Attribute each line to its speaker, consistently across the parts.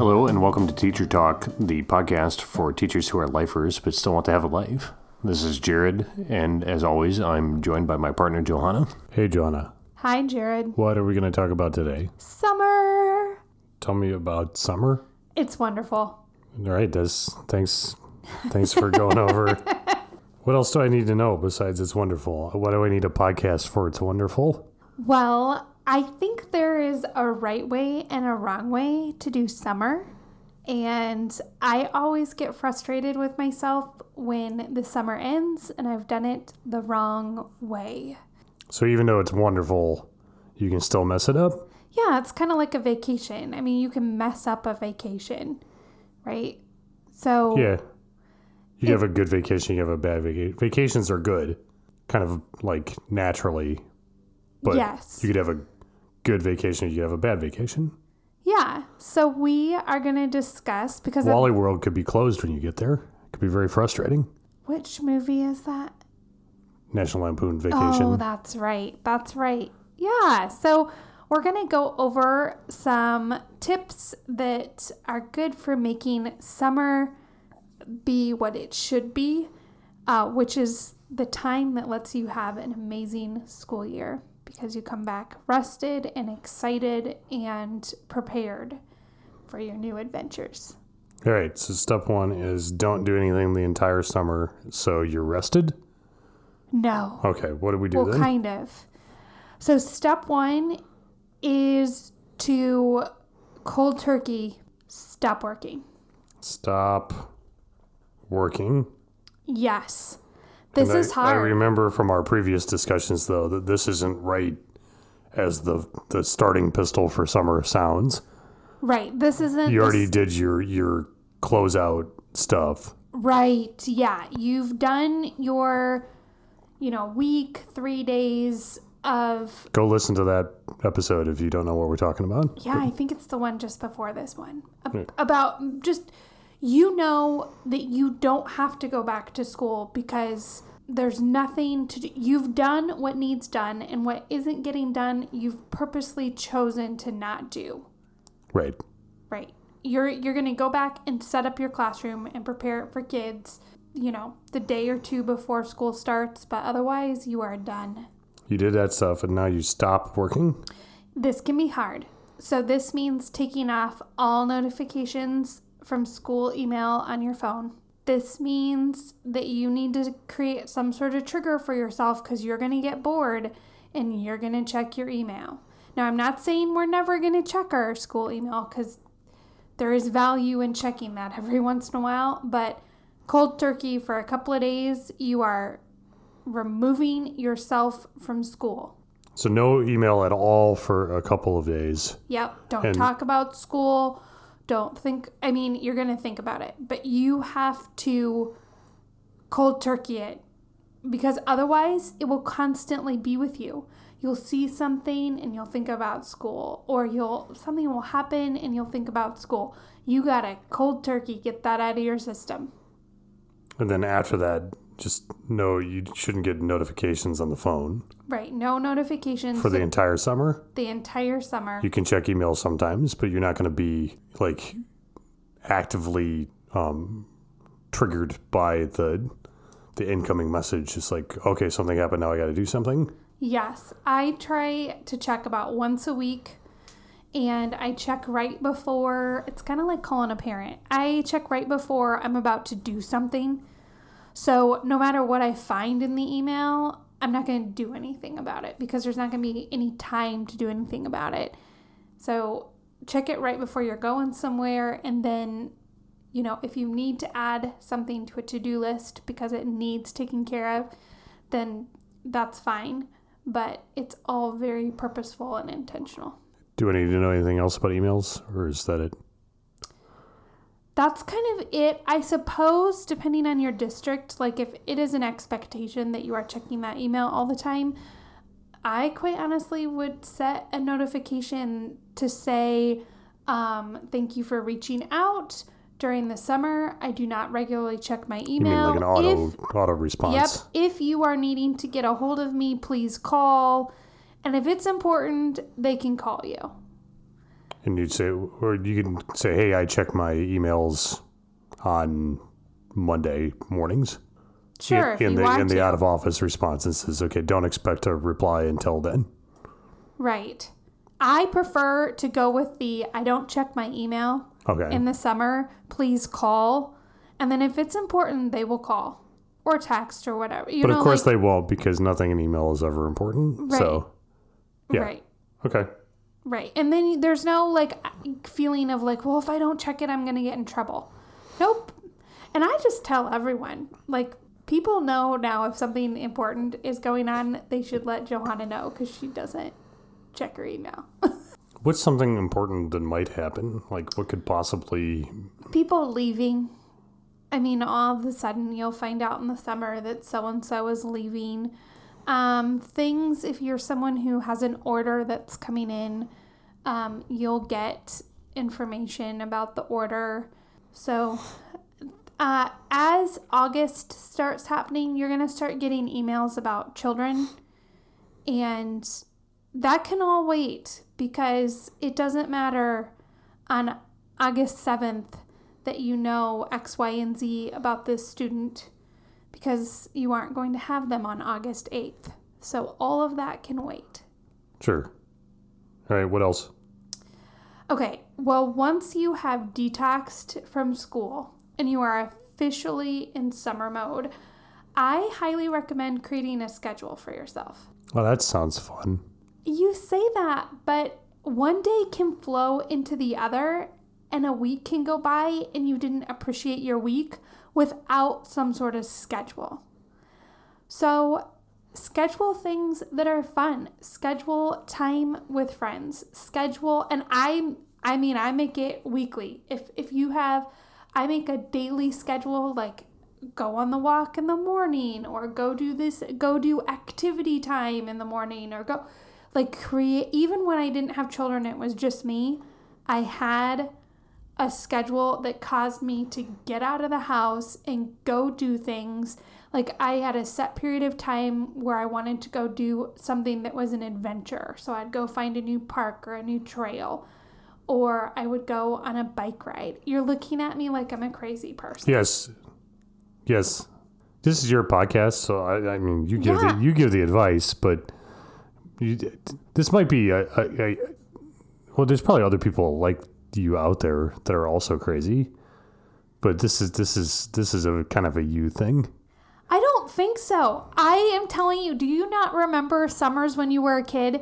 Speaker 1: Hello and welcome to Teacher Talk, the podcast for teachers who are lifers but still want to have a life. This is Jared, and as always, I'm joined by my partner, Johanna. Hey, Johanna.
Speaker 2: Hi, Jared.
Speaker 1: What are we going to talk about today?
Speaker 2: Summer.
Speaker 1: Tell me about summer.
Speaker 2: It's wonderful.
Speaker 1: All right, thanks for going over. What else do I need to know besides it's wonderful? What do I need a podcast for? It's wonderful.
Speaker 2: Well, I think there is a right way and a wrong way to do summer. And I always get frustrated with myself when the summer ends and I've done it the wrong way.
Speaker 1: So even though it's wonderful, you can still mess it up?
Speaker 2: Yeah, it's kind of like a vacation. I mean, you can mess up a vacation, right? So
Speaker 1: yeah. You have a good vacation, you have a bad vacation. Vacations are good, kind of like naturally. But
Speaker 2: yes.
Speaker 1: You could have a good vacation, you could have a bad vacation.
Speaker 2: Yeah. So we are going to discuss because
Speaker 1: Wally World could be closed when you get there. It could be very frustrating.
Speaker 2: Which movie is that?
Speaker 1: National Lampoon Vacation.
Speaker 2: Oh, that's right. That's right. Yeah. So we're going to go over some tips that are good for making summer be what it should be, which is the time that lets you have an amazing school year because you come back rested and excited and prepared for your new adventures.
Speaker 1: All right. So step one is don't do anything the entire summer so you're rested.
Speaker 2: No.
Speaker 1: Okay. What do we do then?
Speaker 2: Well, kind of. So step one is to cold turkey stop working.
Speaker 1: Stop working.
Speaker 2: Yes. This is hard.
Speaker 1: I remember from our previous discussions, though, that this isn't right as the starting pistol for summer sounds.
Speaker 2: Right. This isn't...
Speaker 1: You already did your closeout stuff.
Speaker 2: Right. Yeah. You've done your, week, 3 days of...
Speaker 1: Go listen to that episode if you don't know what we're talking about.
Speaker 2: Yeah, I think it's the one just before this one. About just... You know that you don't have to go back to school because there's nothing to do. You've done what needs done, and what isn't getting done, you've purposely chosen to not do.
Speaker 1: Right.
Speaker 2: Right. You're going to go back and set up your classroom and prepare it for kids, the day or two before school starts, but otherwise you are done.
Speaker 1: You did that stuff, and now you stop working?
Speaker 2: This can be hard. So this means taking off all notifications from school email on your phone. This means that you need to create some sort of trigger for yourself because you're going to get bored and you're going to check your email. Now, I'm not saying we're never going to check our school email because there is value in checking that every once in a while, but cold turkey for a couple of days, you are removing yourself from school.
Speaker 1: So no email at all for a couple of days.
Speaker 2: Yep. Don't talk about school. Don't think, you're going to think about it, but you have to cold turkey it because otherwise it will constantly be with you. You'll see something and you'll think about school, or something will happen and you'll think about school. You got to cold turkey, get that out of your system.
Speaker 1: And then after that, just know you shouldn't get notifications on the phone.
Speaker 2: Right. No notifications.
Speaker 1: For the entire summer?
Speaker 2: The entire summer.
Speaker 1: You can check email sometimes, but you're not going to be actively triggered by the incoming message. It's like, okay, something happened. Now I got to do something.
Speaker 2: Yes. I try to check about once a week, and I check right before. It's kind of like calling a parent. I check right before I'm about to do something. So no matter what I find in the email, I'm not going to do anything about it because there's not going to be any time to do anything about it. So check it right before you're going somewhere. And then, if you need to add something to a to-do list because it needs taken care of, then that's fine. But it's all very purposeful and intentional.
Speaker 1: Do I need to know anything else about emails, or is that it?
Speaker 2: That's kind of it. I suppose, depending on your district, like if it is an expectation that you are checking that email all the time, I quite honestly would set a notification to say, thank you for reaching out during the summer. I do not regularly check my email.
Speaker 1: You mean like an auto response?
Speaker 2: Yep. If you are needing to get a hold of me, please call. And if it's important, they can call you.
Speaker 1: And you'd say, or you can say, hey, I check my emails on Monday mornings.
Speaker 2: Sure,
Speaker 1: In the out of office response, and says, okay, don't expect a reply until then.
Speaker 2: Right. I prefer to go with the I don't check my email in the summer. Please call. And then if it's important, they will call or text or whatever.
Speaker 1: But of course they won't, because nothing in email is ever important.
Speaker 2: Right.
Speaker 1: So, yeah.
Speaker 2: Right.
Speaker 1: Okay.
Speaker 2: Right. And then there's no like feeling of like, well, if I don't check it, I'm going to get in trouble. Nope. And I just tell everyone, like, people know now if something important is going on, they should let Johanna know because she doesn't check her email.
Speaker 1: What's something important that might happen? Like, what could possibly...
Speaker 2: People leaving. I mean, all of a sudden you'll find out in the summer that so-and-so is leaving. Things, if you're someone who has an order that's coming in, you'll get information about the order. So as August starts happening, you're going to start getting emails about children. And that can all wait, because it doesn't matter on August 7th that you know X, Y, and Z about this student, because you aren't going to have them on August 8th. So all of that can wait.
Speaker 1: Sure. All right, what else?
Speaker 2: Okay, well, once you have detoxed from school and you are officially in summer mode, I highly recommend creating a schedule for yourself.
Speaker 1: Well, that sounds fun.
Speaker 2: You say that, but one day can flow into the other, and a week can go by and you didn't appreciate your week without some sort of schedule. So schedule things that are fun. Schedule time with friends. Schedule, and I make it weekly. If you have, I make a daily schedule, like go on the walk in the morning, or go do activity time in the morning, or go like create. Even when I didn't have children, it was just me. I had a schedule that caused me to get out of the house and go do things. Like I had a set period of time where I wanted to go do something that was an adventure. So I'd go find a new park or a new trail, or I would go on a bike ride. You're looking at me like I'm a crazy person.
Speaker 1: Yes. This is your podcast, so I mean, you give the advice, but this might be well, there's probably other people like you out there that are also crazy, but this is a kind of a you thing.
Speaker 2: I don't think so. I am telling you, do you not remember summers when you were a kid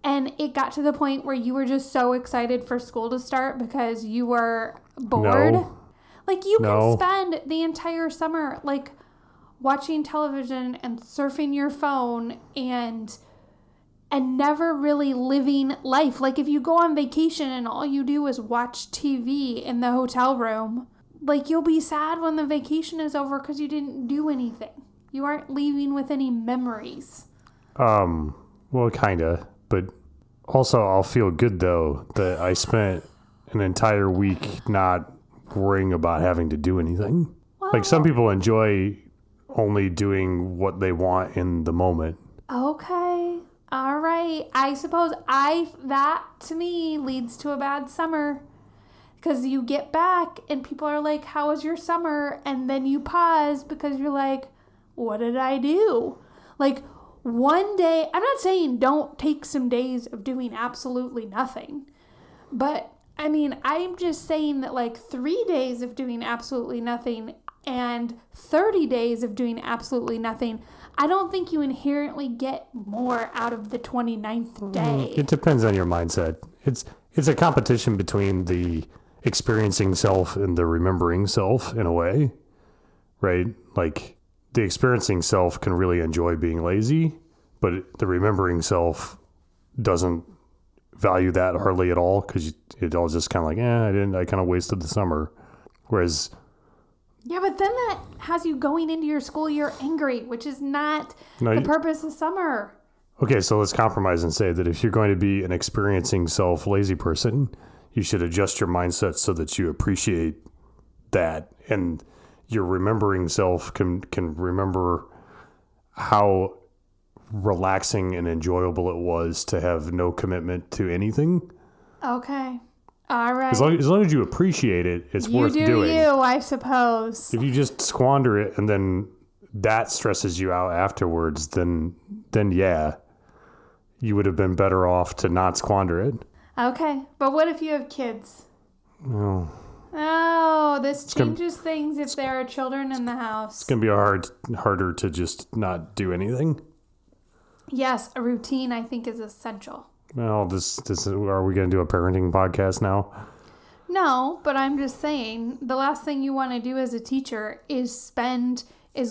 Speaker 2: and it got to the point where you were just so excited for school to start because you were bored?
Speaker 1: No.
Speaker 2: Like you can spend the entire summer like watching television and surfing your phone and never really living life. Like if you go on vacation and all you do is watch TV in the hotel room, like you'll be sad when the vacation is over because you didn't do anything. You aren't leaving with any memories.
Speaker 1: Well, kinda, but also I'll feel good though that I spent an entire week not worrying about having to do anything. Well, like some people enjoy only doing what they want in the moment.
Speaker 2: Okay. All right. I suppose that to me leads to a bad summer, because you get back and people are like, how was your summer? And then you pause because you're like, what did I do? Like one day, I'm not saying don't take some days of doing absolutely nothing, but I mean, I'm just saying that like 3 days of doing absolutely nothing and 30 days of doing absolutely nothing, I don't think you inherently get more out of the 29th day.
Speaker 1: It depends on your mindset. It's a competition between the experiencing self and the remembering self in a way, right? Like the experiencing self can really enjoy being lazy, but the remembering self doesn't value that hardly at all, because it all just kind of like, I kind of wasted the summer. Whereas...
Speaker 2: Yeah, but then that has you going into your school year angry, which is not the purpose of summer.
Speaker 1: Okay, so let's compromise and say that if you're going to be an experiencing self lazy person, you should adjust your mindset so that you appreciate that, and your remembering self can remember how relaxing and enjoyable it was to have no commitment to anything.
Speaker 2: Okay. All right.
Speaker 1: As long as you appreciate it, it's worth doing.
Speaker 2: You do, I suppose.
Speaker 1: If you just squander it and then that stresses you out afterwards, then yeah, you would have been better off to not squander it.
Speaker 2: Okay. But what if you have kids?
Speaker 1: Oh.
Speaker 2: Oh, this changes things if there are children in the house.
Speaker 1: It's going to be harder to just not do anything.
Speaker 2: Yes, a routine I think is essential.
Speaker 1: Well, are we going to do a parenting podcast now?
Speaker 2: No, but I'm just saying the last thing you want to do as a teacher is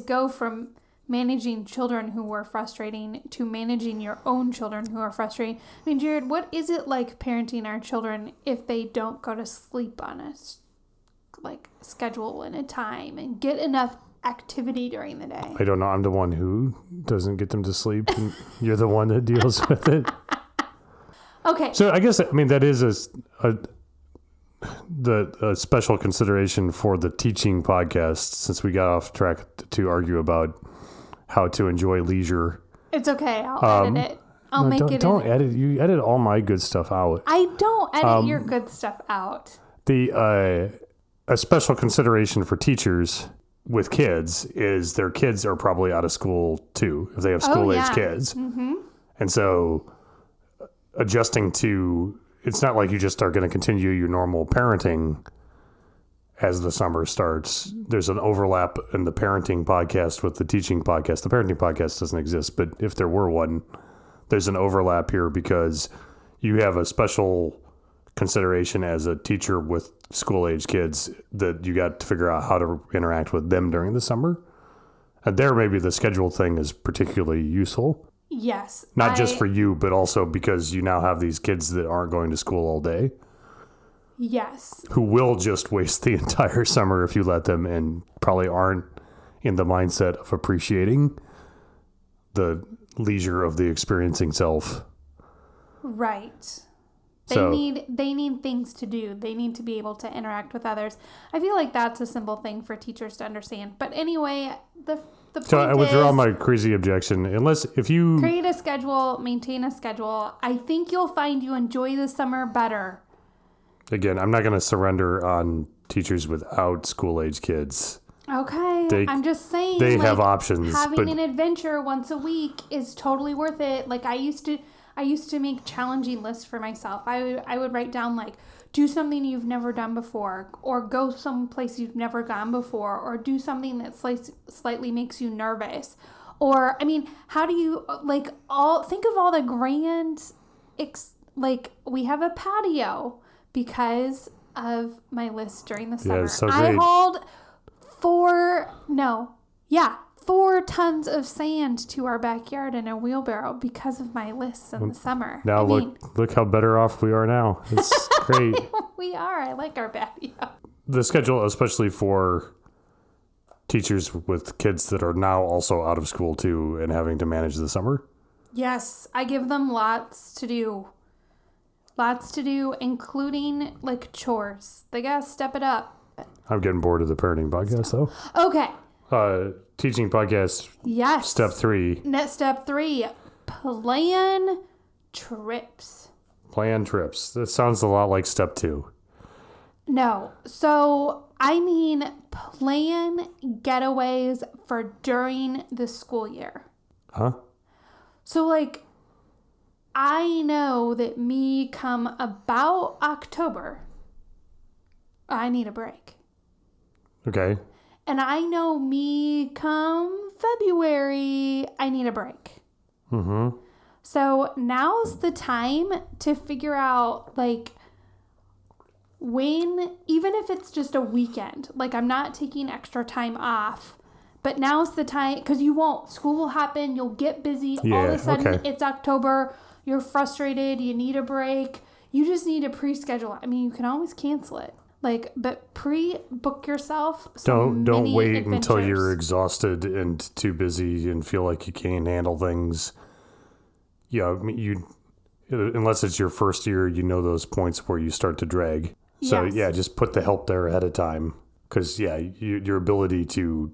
Speaker 2: go from managing children who are frustrating to managing your own children who are frustrating. I mean, Jared, what is it like parenting our children if they don't go to sleep on a schedule and a time and get enough activity during the day?
Speaker 1: I don't know. I'm the one who doesn't get them to sleep. And you're the one that deals with it.
Speaker 2: Okay.
Speaker 1: So I guess, that is a special consideration for the teaching podcast, since we got off track to argue about how to enjoy leisure.
Speaker 2: It's okay. I'll edit it.
Speaker 1: Don't edit. You edit all my good stuff out.
Speaker 2: I don't edit your good stuff out.
Speaker 1: A special consideration for teachers with kids is their kids are probably out of school too, if they have school-age kids. Mm-hmm. And so adjusting to, it's not like you just are going to continue your normal parenting as the summer starts. There's an overlap in the parenting podcast with the teaching podcast. The parenting podcast doesn't exist, but if there were one, there's an overlap here because you have a special consideration as a teacher with school-age kids that you got to figure out how to interact with them during the summer. And there maybe the schedule thing is particularly useful.
Speaker 2: Yes.
Speaker 1: Not just for you, but also because you now have these kids that aren't going to school all day.
Speaker 2: Yes.
Speaker 1: Who will just waste the entire summer if you let them, and probably aren't in the mindset of appreciating the leisure of the experiencing self.
Speaker 2: Right.
Speaker 1: So,
Speaker 2: they need things to do. They need to be able to interact with others. I feel like that's a simple thing for teachers to understand. But anyway, the point
Speaker 1: I withdraw
Speaker 2: is,
Speaker 1: my crazy objection. If you
Speaker 2: create a schedule, maintain a schedule, I think you'll find you enjoy the summer better.
Speaker 1: Again, I'm not going to surrender on teachers without school-age kids.
Speaker 2: Okay, I'm just saying.
Speaker 1: They have options.
Speaker 2: Having an adventure once a week is totally worth it. Like I used to make challenging lists for myself. I would write down do something you've never done before, or go someplace you've never gone before, or do something that slightly makes you nervous. Or, how do you, think of all the grand, we have a patio because of my list during the summer.
Speaker 1: Yeah, so great.
Speaker 2: I hauled 4 tons of sand to our backyard in a wheelbarrow because of my lists in the summer.
Speaker 1: Now look how better off we are now. It's great.
Speaker 2: We are. I like our patio.
Speaker 1: The schedule, especially for teachers with kids that are now also out of school too and having to manage the summer.
Speaker 2: Yes, I give them lots to do. Lots to do, including chores. They gotta step it up.
Speaker 1: I'm getting bored of the parenting podcast though.
Speaker 2: Okay.
Speaker 1: Teaching podcast.
Speaker 2: Yes.
Speaker 1: Step 3.
Speaker 2: Step 3. Plan trips.
Speaker 1: Plan trips. That sounds a lot like step 2.
Speaker 2: No. So, plan getaways for during the school year.
Speaker 1: Huh?
Speaker 2: So, I know that me come about October, I need a break.
Speaker 1: Okay.
Speaker 2: And I know me come February, I need a break.
Speaker 1: Mm-hmm.
Speaker 2: So now's the time to figure out, when, even if it's just a weekend, I'm not taking extra time off, but now's the time, because school will happen, you'll get busy, all of a sudden It's October, you're frustrated, you need a break, you just need to pre-schedule. You can always cancel it. But pre-book yourself some
Speaker 1: Don't wait
Speaker 2: adventures.
Speaker 1: until you're exhausted and too busy and feel like you can't handle things. Yeah, unless it's your first year, those points where you start to drag. So
Speaker 2: Yes.
Speaker 1: just put the help there ahead of time. Because your ability to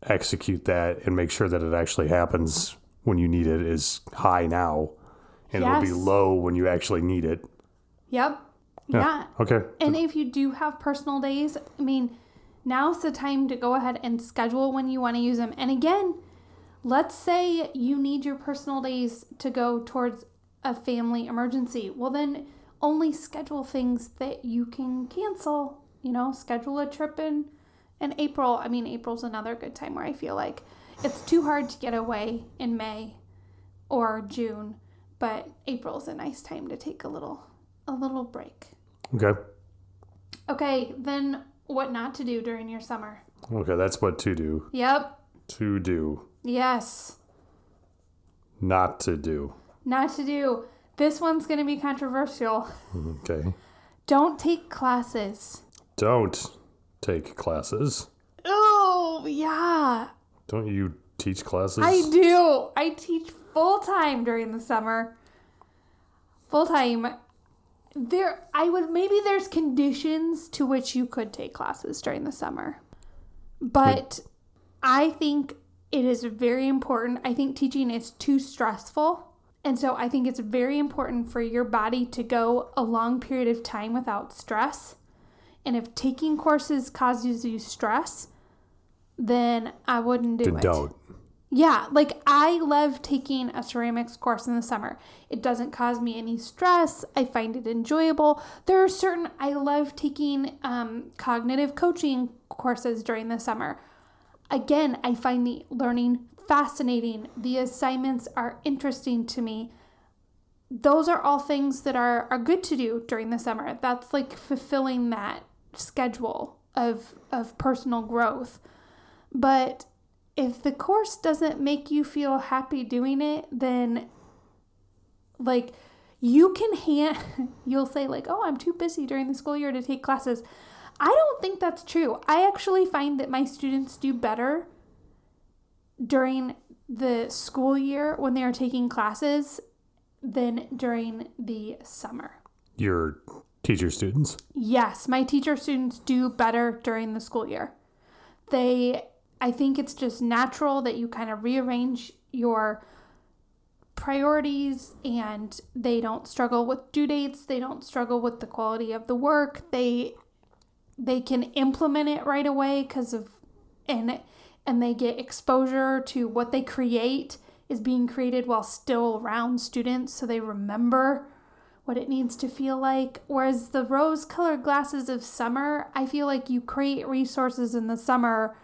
Speaker 1: execute that and make sure that it actually happens when you need it is high now. And it'll be low when you actually need it.
Speaker 2: Yep. Yeah.
Speaker 1: Okay.
Speaker 2: And if you do have personal days, I mean, now's the time to go ahead and schedule when you want to use them. And again, let's say you need your personal days to go towards a family emergency. Well, then only schedule things that you can cancel. Schedule a trip in April. I mean, April's another good time where I feel like it's too hard to get away in May or June, but April's a nice time to take a little break.
Speaker 1: Okay.
Speaker 2: Okay, then what not to do during your summer?
Speaker 1: Okay, that's what to do.
Speaker 2: Yep.
Speaker 1: To do.
Speaker 2: Yes.
Speaker 1: Not to do.
Speaker 2: Not to do. This one's going to be controversial.
Speaker 1: Okay.
Speaker 2: Don't take classes.
Speaker 1: Don't take classes.
Speaker 2: Oh, yeah.
Speaker 1: Don't you teach classes?
Speaker 2: I do. I teach full-time during the summer. Full-time. Maybe there's conditions to which you could take classes during the summer. But I think it is very important. I think teaching is too stressful. And so I think it's very important for your body to go a long period of time without stress. And if taking courses causes you stress, then I wouldn't do it.
Speaker 1: Don't.
Speaker 2: Yeah, like I love taking a ceramics course in the summer. It doesn't cause me any stress. I find it enjoyable. I love taking cognitive coaching courses during the summer. Again, I find the learning fascinating. The assignments are interesting to me. Those are all things that are good to do during the summer. That's like fulfilling that schedule of personal growth. But if the course doesn't make you feel happy doing it, then like you'll say like, oh, I'm too busy during the school year to take classes. I don't think that's true. I actually find that my students do better during the school year when they are taking classes than during the summer.
Speaker 1: Your teacher students?
Speaker 2: Yes, my teacher students do better during the school year. I think it's just natural that you kind of rearrange your priorities and they don't struggle with due dates. They don't struggle with the quality of the work. They can implement it right away and they get exposure to what they create is being created while still around students, so they remember what it needs to feel like. Whereas the rose-colored glasses of summer, I feel like you create resources in the summer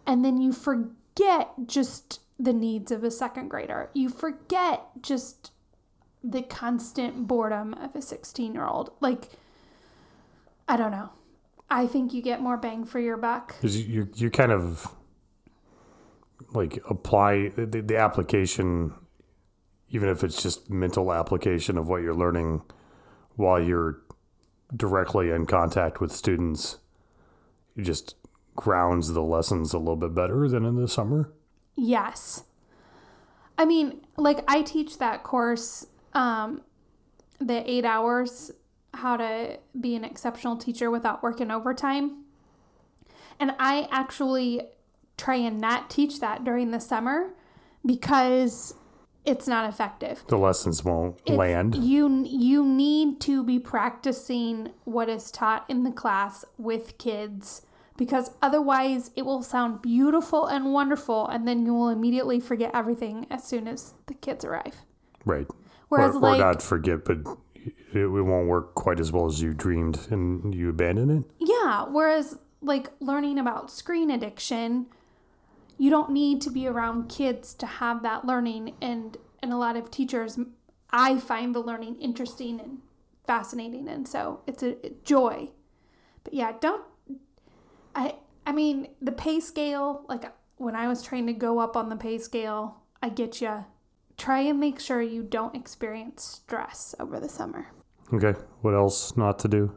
Speaker 2: and then you forget just the needs of a second grader. You forget just the constant boredom of a 16-year-old. Like, I don't know. I think you get more bang for your buck.
Speaker 1: Because you kind of like apply the application, even if it's just mental application of what you're learning while you're directly in contact with students. It just grounds the lessons a little bit better than in the summer.
Speaker 2: Yes. I mean, like I teach that course, the 8 hours, how to be an exceptional teacher without working overtime. And I actually try and not teach that during the summer because it's not effective.
Speaker 1: The lessons won't land.
Speaker 2: You need to be practicing what is taught in the class with kids because otherwise it will sound beautiful and wonderful and then you will immediately forget everything as soon as the kids arrive.
Speaker 1: Right.
Speaker 2: Whereas
Speaker 1: or not forget, but it won't work quite as well as you dreamed and you abandon it.
Speaker 2: Yeah. Whereas like learning about screen addiction, you don't need to be around kids to have that learning. And a lot of teachers, I find the learning interesting and fascinating. And so it's a joy. But yeah, I mean, the pay scale, like when I was trying to go up on the pay scale, I get you. Try and make sure you don't experience stress over the summer.
Speaker 1: Okay. What else not to do?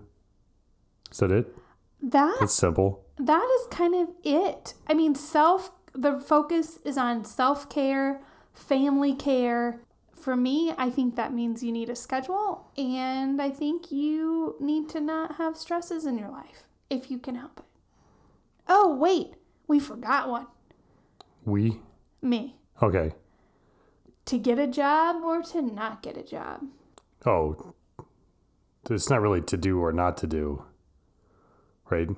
Speaker 1: Is that it? That's simple.
Speaker 2: That is kind of it. I mean, the focus is on self-care, family care. For me, I think that means you need a schedule, and I think you need to not have stresses in your life if you can help it. Oh, wait, we forgot one.
Speaker 1: We?
Speaker 2: Me.
Speaker 1: Okay.
Speaker 2: To get a job or to not get a job?
Speaker 1: Oh, it's not really to do or not to do, right?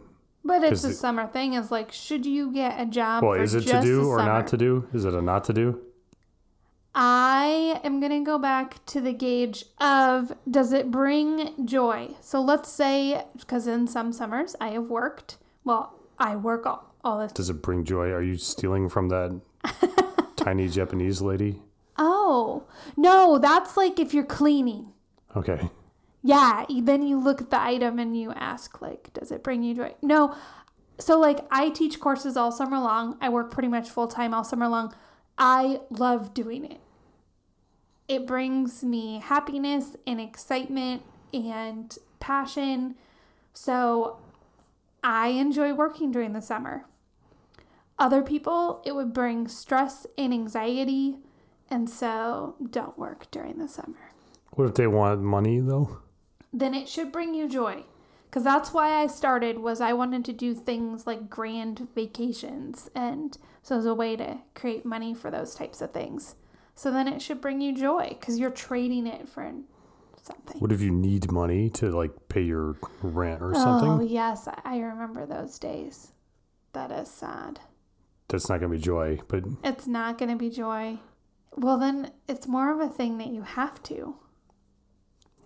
Speaker 2: But it's a summer thing. Is like, should you get a job?
Speaker 1: Well,
Speaker 2: for
Speaker 1: is it
Speaker 2: just
Speaker 1: to do
Speaker 2: the
Speaker 1: or
Speaker 2: summer?
Speaker 1: not to do? Is it a not to do?
Speaker 2: I am going to go back to the gauge of, does it bring joy? So let's say, because in some summers I have worked. Well, I work all this.
Speaker 1: Does it bring joy? Are you stealing from that tiny Japanese lady?
Speaker 2: Oh, no, that's like if you're cleaning.
Speaker 1: Okay.
Speaker 2: Yeah, then you look at the item and you ask, like, does it bring you joy? No. So, like, I teach courses all summer long. I work pretty much full-time all summer long. I love doing it. It brings me happiness and excitement and passion. So, I enjoy working during the summer. Other people, it would bring stress and anxiety. And so, don't work during the summer.
Speaker 1: What if they want money, though?
Speaker 2: Then it should bring you joy. Because that's why I started, was I wanted to do things like grand vacations. And so it was a way to create money for those types of things. So then it should bring you joy because you're trading it for something.
Speaker 1: What if you need money to, like, pay your rent or something?
Speaker 2: Oh, yes. I remember those days. That is sad.
Speaker 1: That's not going to be joy, but...
Speaker 2: It's not going to be joy. Well, then it's more of a thing that you have to.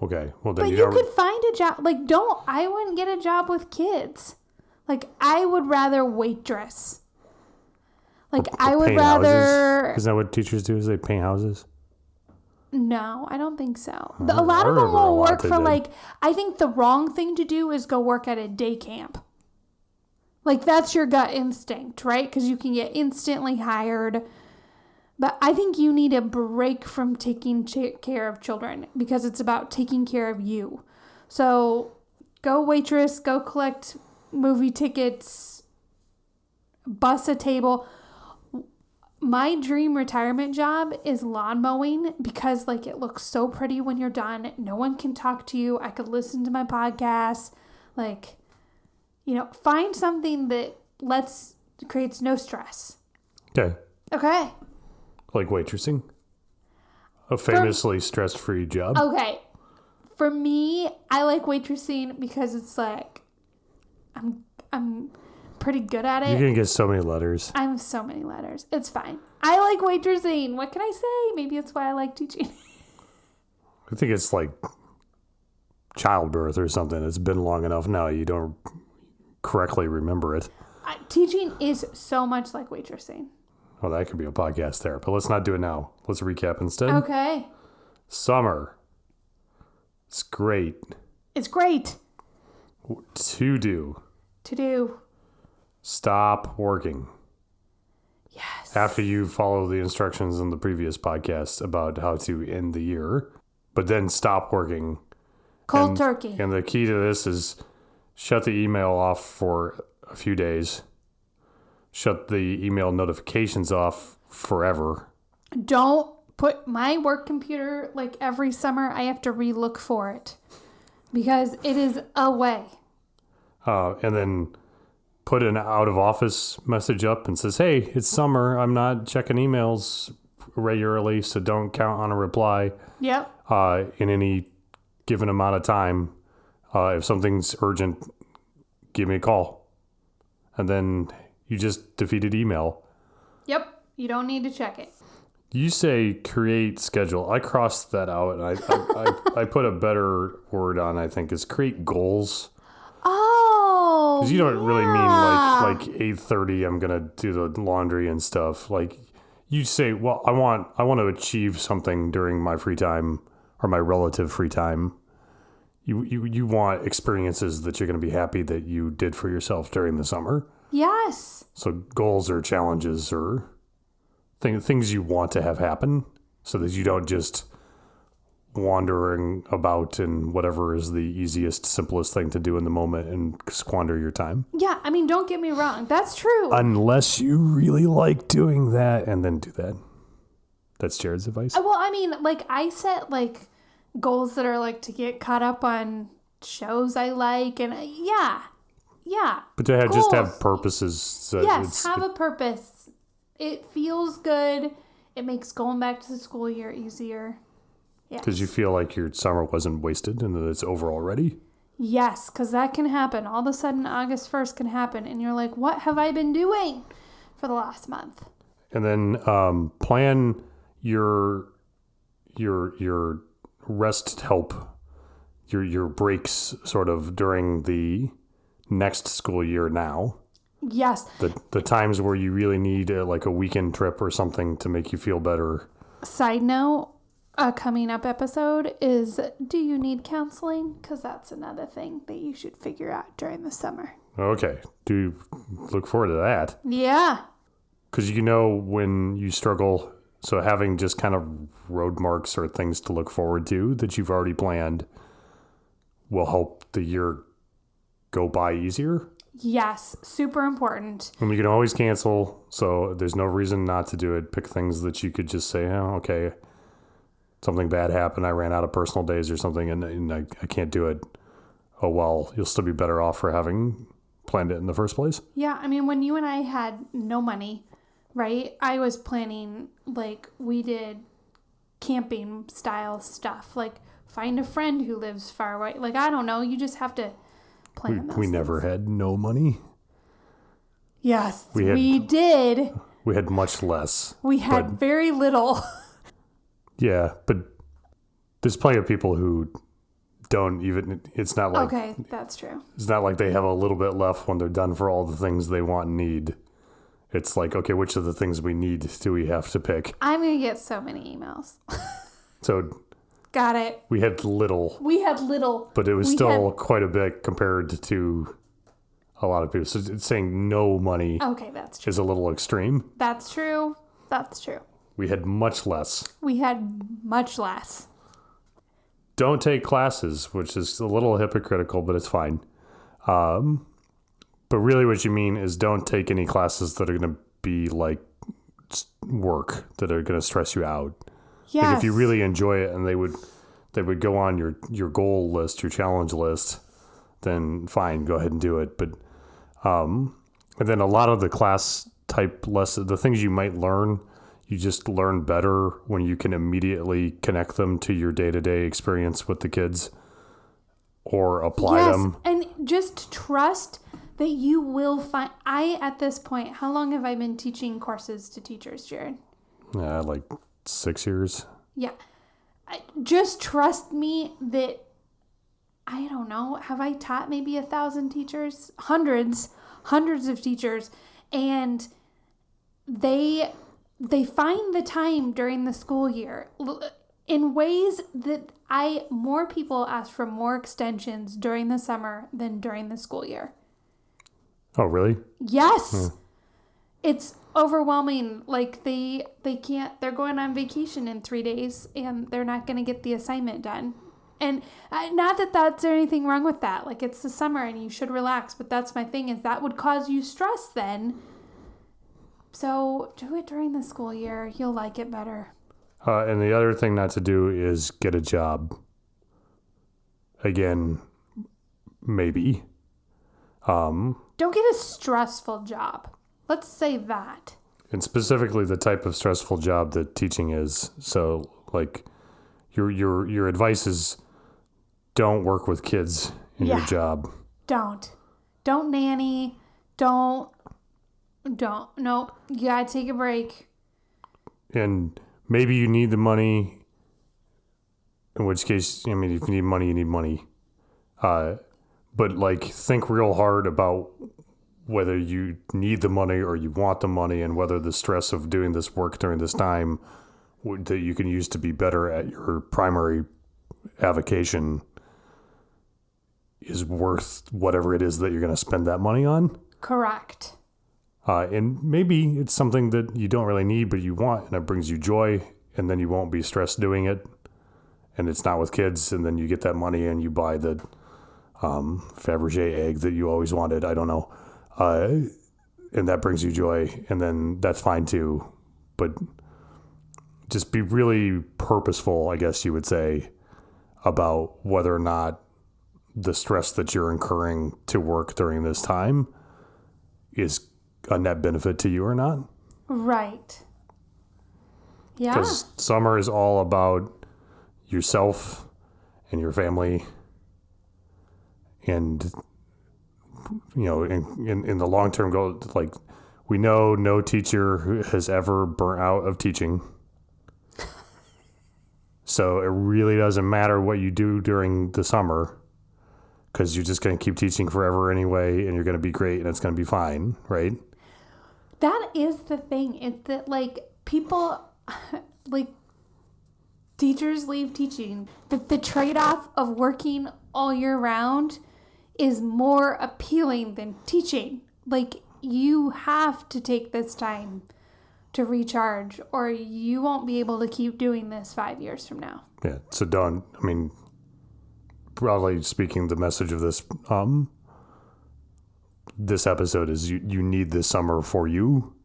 Speaker 1: Okay, well then
Speaker 2: But you could find a job. Like, I wouldn't get a job with kids. Like, I would rather waitress. Like, I would rather...
Speaker 1: Houses. Isn't that what teachers do, is they paint houses?
Speaker 2: No, I don't think so. A lot of them will work for, like, I think the wrong thing to do is go work at a day camp. Like, that's your gut instinct, right? Because you can get instantly hired. But I think you need a break from taking care of children because it's about taking care of you. So go waitress, go collect movie tickets, bus a table. My dream retirement job is lawn mowing because, like, it looks so pretty when you're done. No one can talk to you. I could listen to my podcast. Like, find something that creates no stress.
Speaker 1: Okay.
Speaker 2: Okay.
Speaker 1: Like waitressing? A famously stress-free job?
Speaker 2: Okay. For me, I like waitressing because it's like, I'm pretty good at it.
Speaker 1: You're going to get so many letters.
Speaker 2: I have so many letters. It's fine. I like waitressing. What can I say? Maybe it's why I like teaching.
Speaker 1: I think it's like childbirth or something. It's been long enough now. You don't correctly remember it.
Speaker 2: Teaching is so much like waitressing.
Speaker 1: Well, that could be a podcast there, but let's not do it now. Let's recap instead.
Speaker 2: Okay.
Speaker 1: Summer. It's great.
Speaker 2: It's great.
Speaker 1: To do.
Speaker 2: To do.
Speaker 1: Stop working.
Speaker 2: Yes.
Speaker 1: After you follow the instructions in the previous podcast about how to end the year, but then stop working.
Speaker 2: Cold turkey.
Speaker 1: And the key to this is shut the email off for a few days. Shut the email notifications off forever.
Speaker 2: Don't put my work computer, like every summer, I have to relook for it because it is away.
Speaker 1: And then put an out of office message up and says, hey, it's summer. I'm not checking emails regularly, so don't count on a reply.
Speaker 2: Yep.
Speaker 1: In any given amount of time. If something's urgent, give me a call. And then you just defeated email.
Speaker 2: Yep. You don't need to check it.
Speaker 1: You say create schedule. I crossed that out and I put a better word on, I think, is create goals.
Speaker 2: Oh,
Speaker 1: Because you don't really mean like 8:30 I'm going to do the laundry and stuff. Like you say, well, I want to achieve something during my free time or my relative free time. You want experiences that you're going to be happy that you did for yourself during the summer.
Speaker 2: Yes.
Speaker 1: So goals or challenges or things you want to have happen so that you don't just wandering about in whatever is the easiest, simplest thing to do in the moment and squander your time.
Speaker 2: Yeah, I mean, don't get me wrong. That's true.
Speaker 1: Unless you really like doing that and then do that. That's Jared's advice.
Speaker 2: Well, I mean, like I set like goals that are like to get caught up on shows I like and yeah.
Speaker 1: But to just have
Speaker 2: goals.
Speaker 1: purposes. So
Speaker 2: Yes, have a purpose. It feels good. It makes going back to the school year easier. Yes.
Speaker 1: Because you feel like your summer wasn't wasted and that it's over already.
Speaker 2: Yes, because that can happen. All of a sudden, August 1st can happen, and you're like, what have I been doing for the last month?
Speaker 1: And then plan your rest help, your breaks sort of during the next school year now.
Speaker 2: Yes.
Speaker 1: The times where you really need like a weekend trip or something to make you feel better.
Speaker 2: Side note, a coming up episode is, do you need counseling? Because that's another thing that you should figure out during the summer.
Speaker 1: Okay. Do look forward to that.
Speaker 2: Yeah.
Speaker 1: Because when you struggle, so having just kind of road marks or things to look forward to that you've already planned will help the year go by easier.
Speaker 2: Yes, super important.
Speaker 1: And you can always cancel, so there's no reason not to do it. Pick things that you could just say, oh, okay, something bad happened, I ran out of personal days or something, and I can't do it. Oh, well, you'll still be better off for having planned it in the first place.
Speaker 2: Yeah, I mean, when you and I had no money, right, I was planning, like, we did camping style stuff, like find a friend who lives far away. Like, I don't know, you just have to plan those
Speaker 1: We
Speaker 2: things.
Speaker 1: never had no money.
Speaker 2: Yes,
Speaker 1: We
Speaker 2: did.
Speaker 1: We had much less.
Speaker 2: We had very little.
Speaker 1: Yeah, but there's plenty of people who don't even, it's not like,
Speaker 2: Okay, that's true.
Speaker 1: it's not like they have a little bit left when they're done for all the things they want and need. It's like, okay, which of the things we need do we have to pick?
Speaker 2: I'm going to get so many emails.
Speaker 1: So
Speaker 2: Got it.
Speaker 1: we had little,
Speaker 2: We had little.
Speaker 1: but it was still quite a bit compared to a lot of people. So it's saying no money
Speaker 2: Okay, that's true.
Speaker 1: is a little extreme.
Speaker 2: That's true. That's true.
Speaker 1: We had much less.
Speaker 2: We had much less.
Speaker 1: Don't take classes, which is a little hypocritical, but it's fine. But really what you mean is don't take any classes that are going to be like work, that are going to stress you out.
Speaker 2: Yes.
Speaker 1: Like if you really enjoy it and they would go on your goal list, your challenge list, then fine, go ahead and do it. But and then a lot of the class type lessons, the things you might learn, you just learn better when you can immediately connect them to your day-to-day experience with the kids or apply them.
Speaker 2: And just trust that you will find. At this point, how long have I been teaching courses to teachers, Jared?
Speaker 1: Yeah, like 6 years.
Speaker 2: Yeah. Just trust me that, I don't know, have I taught maybe 1,000 teachers? Hundreds of teachers. And they find the time during the school year in ways that more people ask for more extensions during the summer than during the school year.
Speaker 1: Oh, really?
Speaker 2: Yes. It's overwhelming. Like they can't, they're going on vacation in 3 days and they're not going to get the assignment done. And not that that's anything wrong with that. Like it's the summer and you should relax. But that's my thing, is that would cause you stress then. So do it during the school year. You'll like it better.
Speaker 1: And the other thing not to do is get a job. Again, maybe.
Speaker 2: Don't get a stressful job. Let's say that.
Speaker 1: And specifically the type of stressful job that teaching is. So like your advice is don't work with kids in your job.
Speaker 2: Don't nanny. Don't. No, you gotta take a break.
Speaker 1: And maybe you need the money, in which case, I mean, if you need money, you need money. But like think real hard about whether you need the money or you want the money, and whether the stress of doing this work during this time that you can use to be better at your primary avocation is worth whatever it is that you're going to spend that money on.
Speaker 2: Correct.
Speaker 1: And maybe it's something that you don't really need, but you want, and it brings you joy, and then you won't be stressed doing it. And it's not with kids, and then you get that money and you buy the Fabergé egg that you always wanted. I don't know. And that brings you joy, and then that's fine too. But just be really purposeful, I guess you would say, about whether or not the stress that you're incurring to work during this time is a net benefit to you or not.
Speaker 2: Right. Yeah.
Speaker 1: Because summer is all about yourself and your family. And, in the long-term goal, like, we know no teacher has ever burnt out of teaching. So it really doesn't matter what you do during the summer, because you're just going to keep teaching forever anyway, and you're going to be great, and it's going to be fine, right?
Speaker 2: That is the thing. It's that, people, teachers leave teaching. But the trade-off of working all year round is more appealing than teaching. You have to take this time to recharge, or you won't be able to keep doing this 5 years from now.
Speaker 1: Yeah. So broadly speaking, the message of this episode is you need this summer for you,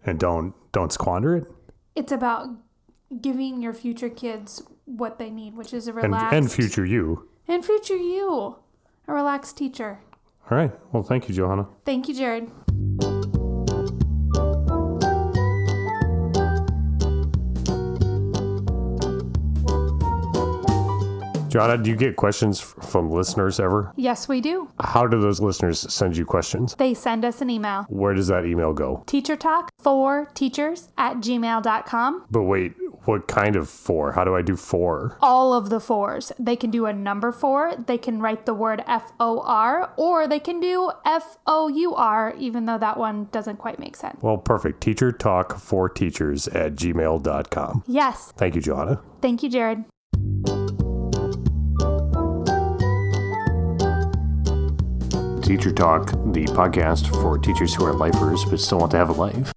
Speaker 1: and don't squander it.
Speaker 2: It's about giving your future kids what they need, which is a relaxed...
Speaker 1: And future you.
Speaker 2: And future you. A relaxed teacher.
Speaker 1: All right. Well, thank you, Johanna.
Speaker 2: Thank you, Jared.
Speaker 1: Johanna, do you get questions from listeners ever?
Speaker 2: Yes, we do.
Speaker 1: How do those listeners send you questions?
Speaker 2: They send us an email.
Speaker 1: Where does that email go?
Speaker 2: teachertalk4teachers@gmail.com.
Speaker 1: But wait, what kind of 4? How do I do 4?
Speaker 2: All of the 4s. They can do a number 4. They can write the word FOR, or they can do FOUR, even though that one doesn't quite make sense.
Speaker 1: Well, perfect. teachertalk4teachers@gmail.com.
Speaker 2: Yes.
Speaker 1: Thank you, Johanna.
Speaker 2: Thank you, Jared.
Speaker 1: Teacher Talk, the podcast for teachers who are lifers but still want to have a life.